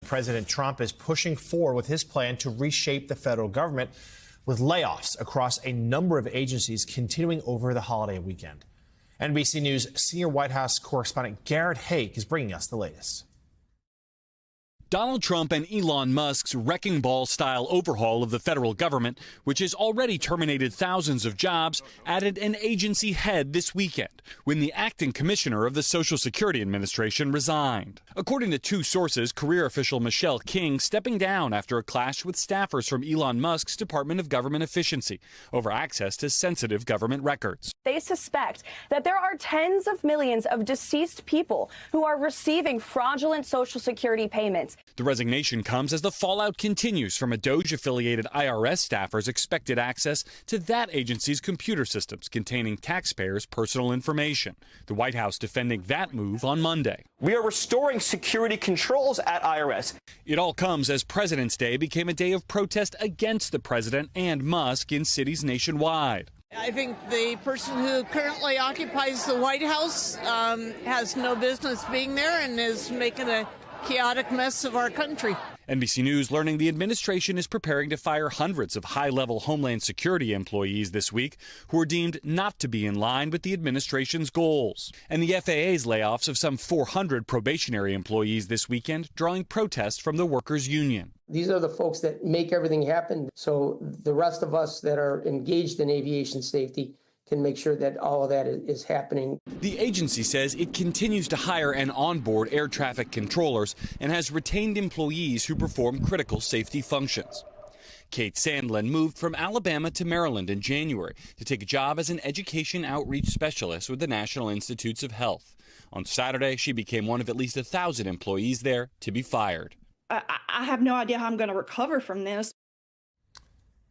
President Trump is pushing forward with his plan to reshape the federal government with layoffs across a number of agencies continuing over the holiday weekend. NBC News senior White House correspondent Garrett Haake is bringing us the latest. Donald Trump and Elon Musk's wrecking ball style overhaul of the federal government, which has already terminated thousands of jobs, added an agency head this weekend when the acting commissioner of the Social Security Administration resigned. According to two sources, career official Michelle King stepping down after a clash with staffers from Elon Musk's Department of Government Efficiency over access to sensitive government records. They suspect that there are tens of millions of deceased people who are receiving fraudulent Social Security payments. The resignation comes as the fallout continues from a DOJ-affiliated IRS staffer's expected access to that agency's computer systems containing taxpayers' personal information. The White House defending that move on Monday. We are restoring security controls at IRS. It all comes as President's Day became a day of protest against the president and Musk in cities nationwide. I think the person who currently occupies the White House has no business being there and is making a chaotic mess of our country. NBC News learning the administration is preparing to fire hundreds of high-level Homeland Security employees this week who are deemed not to be in line with the administration's goals. And the FAA's layoffs of some 400 probationary employees this weekend, drawing protests from the workers' union. These are the folks that make everything happen. So the rest of us that are engaged in aviation safety can make sure that all of that is happening. The agency says it continues to hire and onboard air traffic controllers and has retained employees who perform critical safety functions. Kate Sandlin moved from Alabama to Maryland in January to take a job as an education outreach specialist with the National Institutes of Health. On Saturday, she became one of at least 1,000 employees there to be fired. I have no idea how I'm going to recover from this.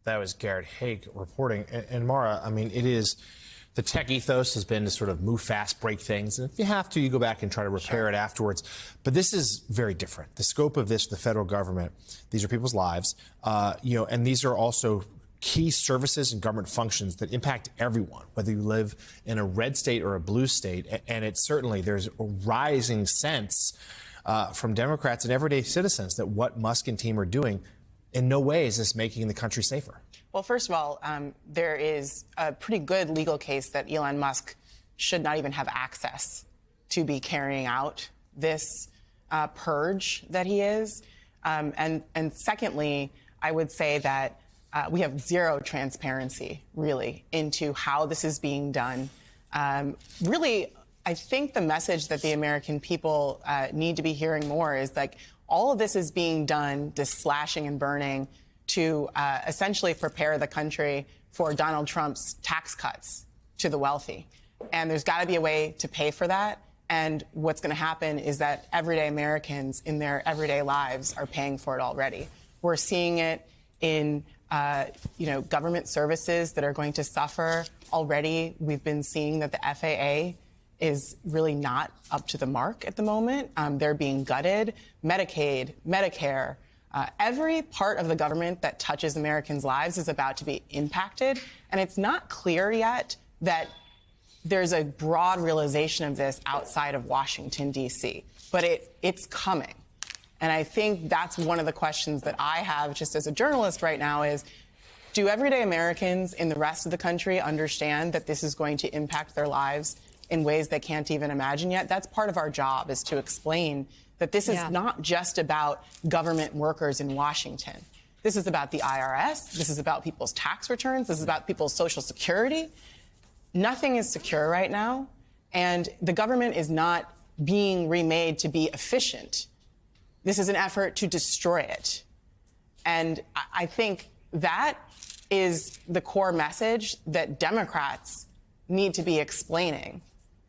That was Garrett Haake reporting. And Mara, I mean, it is, the tech ethos has been to sort of move fast, break things. And if you have to, you go back and try to repair it afterwards. But this is very different. The scope of this, the federal government, these are people's lives, and these are also key services and government functions that impact everyone, whether you live in a red state or a blue state. And it's certainly, there's a rising sense from Democrats and everyday citizens that what Musk and team are doing in no way is this making the country safer. Well, first of all, there is a pretty good legal case that Elon Musk should not even have access to be carrying out this purge that he is. And secondly, I would say that we have zero transparency, really, into how this is being done. Really, I think the message that the American people need to be hearing more is like, all of this is being done, this slashing and burning, to essentially prepare the country for Donald Trump's tax cuts to the wealthy. And there's got to be a way to pay for that. And what's going to happen is that everyday Americans in their everyday lives are paying for it already. We're seeing it in government services that are going to suffer already. We've been seeing that the FAA is really not up to the mark at the moment. They're being gutted. Medicaid, Medicare, every part of the government that touches Americans' lives is about to be impacted. And it's not clear yet that there's a broad realization of this outside of Washington, D.C. But it's coming. And I think that's one of the questions that I have just as a journalist right now is, do everyday Americans in the rest of the country understand that this is going to impact their lives in ways they can't even imagine yet? That's part of our job, is to explain that this is not just about government workers in Washington. This is about the IRS. This is about people's tax returns. This is about people's Social Security. Nothing is secure right now, and the government is not being remade to be efficient. This is an effort to destroy it. And I think that is the core message that Democrats need to be explaining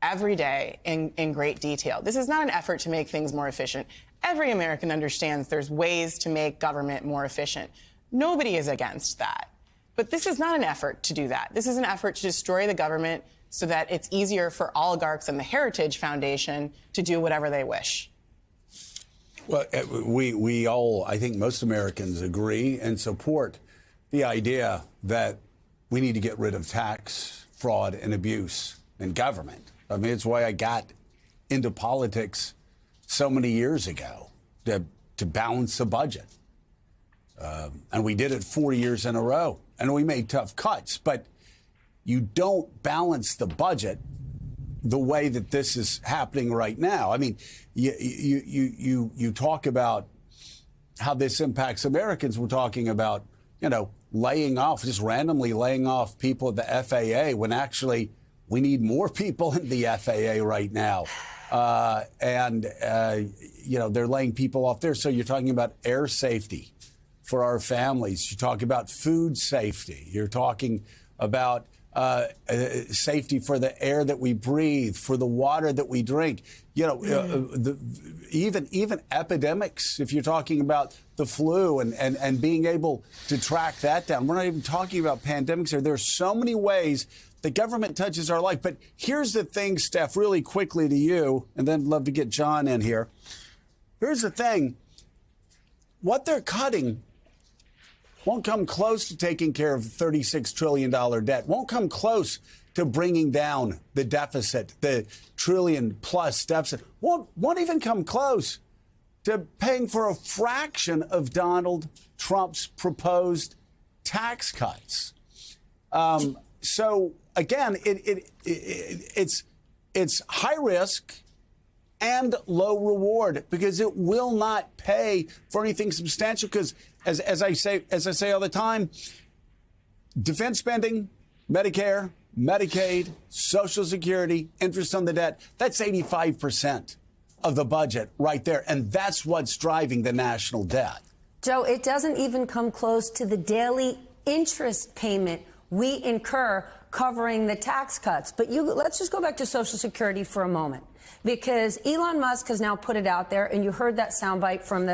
every day in great detail. This is not an effort to make things more efficient. Every American understands there's ways to make government more efficient. Nobody is against that. But this is not an effort to do that. This is an effort to destroy the government so that it's easier for oligarchs and the Heritage Foundation to do whatever they wish. Well, we all, I think most Americans agree and support the idea that we need to get rid of tax fraud and abuse in government. I mean, it's why I got into politics so many years ago, to to balance the budget. And we did it 4 years in a row, and we made tough cuts. But you don't balance the budget the way that this is happening right now. I mean, you talk about how this impacts Americans. We're talking about, laying off, just randomly laying off people at the FAA when actually we need more people in the FAA right now. They're laying people off there. So you're talking about air safety for our families. You talk about food safety. You're talking about safety for the air that we breathe, for the water that we drink. Even epidemics, if you're talking about the flu and being able to track that down. We're not even talking about pandemics here. There's so many ways the government touches our life. But here's the thing, Steph, really quickly to you, and then I'd love to get John in here. Here's the thing. What they're cutting won't come close to taking care of the $36 trillion debt, won't come close to bringing down the deficit, the trillion-plus deficit, won't even come close to paying for a fraction of Donald Trump's proposed tax cuts. So, again, it's high risk and low reward because it will not pay for anything substantial because, as I say all the time, defense spending, Medicare, Medicaid, Social Security, interest on the debt, that's 85% of the budget right there. And that's what's driving the national debt. Joe, it doesn't even come close to the daily interest payment we incur covering the tax cuts. But let's just go back to Social Security for a moment, because Elon Musk has now put it out there, and you heard that soundbite from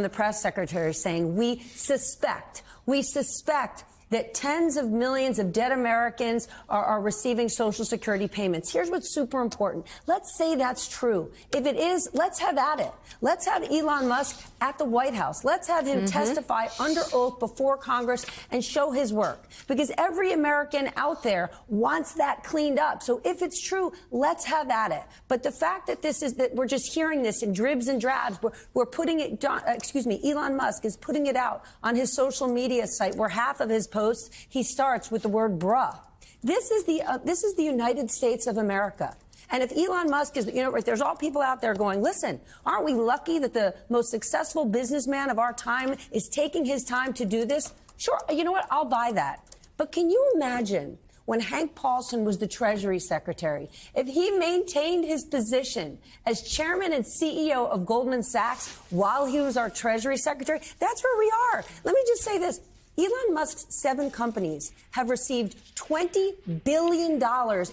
the press secretary saying, we suspect that tens of millions of dead Americans are receiving Social Security payments. Here's what's super important. Let's say that's true. If it is, let's have at it. Let's have Elon Musk at the White House. Let's have him testify under oath before Congress and show his work. Because every American out there wants that cleaned up. So if it's true, let's have at it. But the fact that that we're just hearing this in dribs and drabs, we're putting it, Elon Musk is putting it out on his social media site where half of his posts, he starts with the word bruh. This is the United States of America. And if Elon Musk is, if there's all people out there going, listen, aren't we lucky that the most successful businessman of our time is taking his time to do this? Sure, you know what? I'll buy that. But can you imagine when Hank Paulson was the Treasury Secretary, if he maintained his position as chairman and CEO of Goldman Sachs while he was our Treasury Secretary? That's where we are. Let me just say this. Elon Musk's 7 companies have received $20 billion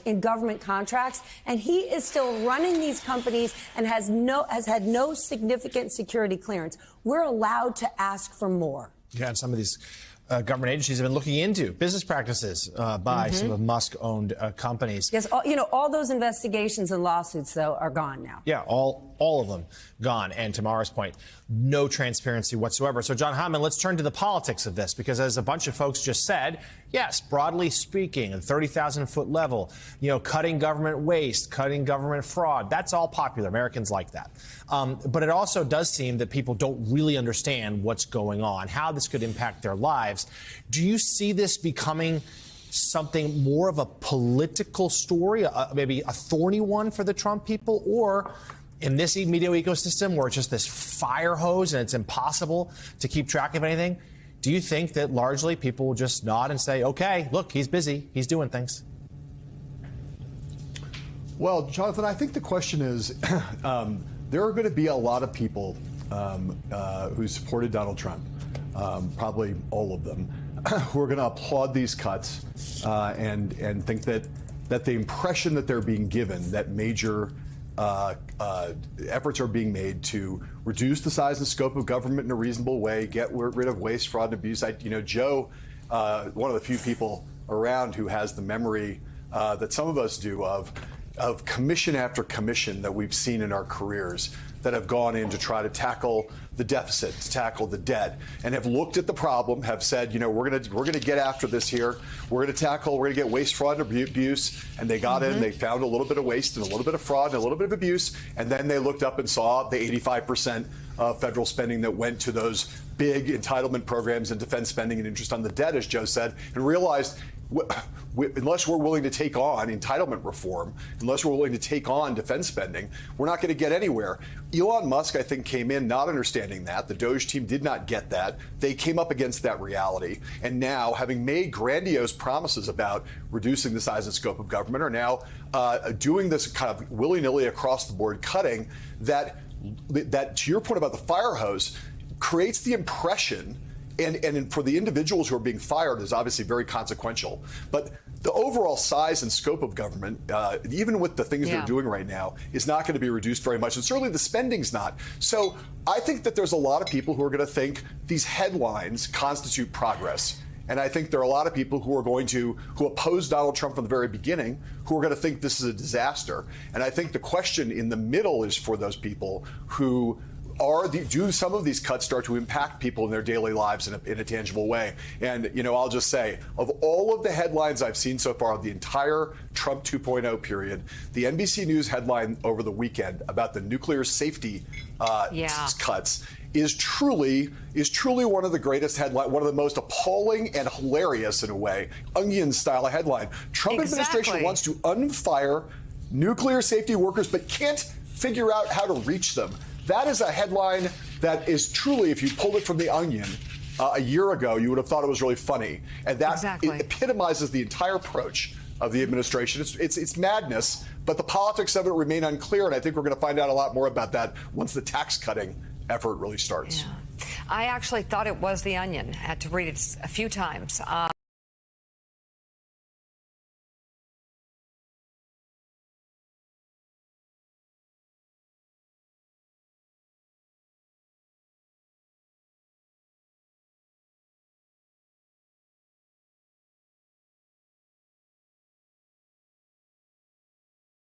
in government contracts, and he is still running these companies and has had no significant security clearance. We're allowed to ask for more. Yeah, and some of these government agencies have been looking into business practices by some of Musk-owned companies. Yes, all those investigations and lawsuits, though, are gone now. Yeah, all of them gone. And to Mara's point, no transparency whatsoever. So, John Hyman, let's turn to the politics of this, because as a bunch of folks just said, yes, broadly speaking, at 30,000-foot level, cutting government waste, cutting government fraud, that's all popular. Americans like that. But it also does seem that people don't really understand what's going on, how this could impact their lives. Do you see this becoming something more of a political story, maybe a thorny one for the Trump people, or in this media ecosystem where it's just this fire hose and it's impossible to keep track of anything? Do you think that largely people will just nod and say, OK, look, he's busy, he's doing things? Well, Jonathan, I think the question is, there are going to be a lot of people who supported Donald Trump, probably all of them, who are going to applaud these cuts and think that the impression that they're being given, that major efforts are being made to reduce the size and scope of government in a reasonable way, get rid of waste, fraud, and abuse. Joe, one of the few people around who has the memory that some of us do of commission after commission that we've seen in our careers that have gone in to try to tackle the deficit, to tackle the debt, and have looked at the problem, have said, we're gonna get after this here. We're gonna get waste, fraud, and abuse. And they got in, they found a little bit of waste and a little bit of fraud and a little bit of abuse, and then they looked up and saw the 85% of federal spending that went to those big entitlement programs and defense spending and interest on the debt, as Joe said, and realized unless we're willing to take on entitlement reform, unless we're willing to take on defense spending, we're not going to get anywhere. Elon Musk, I think, came in not understanding that. The Doge team did not get that. They came up against that reality. And now, having made grandiose promises about reducing the size and scope of government, are now doing this kind of willy-nilly across the board cutting that, to your point about the fire hose, creates the impression. And for the individuals who are being fired is obviously very consequential. But the overall size and scope of government, even with the things they're doing right now, is not going to be reduced very much. And certainly the spending's not. So I think that there's a lot of people who are going to think these headlines constitute progress. And I think there are a lot of people who oppose Donald Trump from the very beginning, who are going to think this is a disaster. And I think the question in the middle is for those people who do some of these cuts start to impact people in their daily lives in a tangible way? And, I'll just say, of all of the headlines I've seen so far of the entire Trump 2.0 period, the NBC News headline over the weekend about the nuclear safety cuts is truly one of the greatest headlines, one of the most appalling and hilarious, in a way, Onion-style headline. Trump administration wants to unfire nuclear safety workers but can't figure out how to reach them. That is a headline that is truly, if you pulled it from the Onion a year ago, you would have thought it was really funny. And that it epitomizes the entire approach of the administration. It's madness, but the politics of it remain unclear. And I think we're going to find out a lot more about that once the tax cutting effort really starts. Yeah. I actually thought it was the Onion. I had to read it a few times.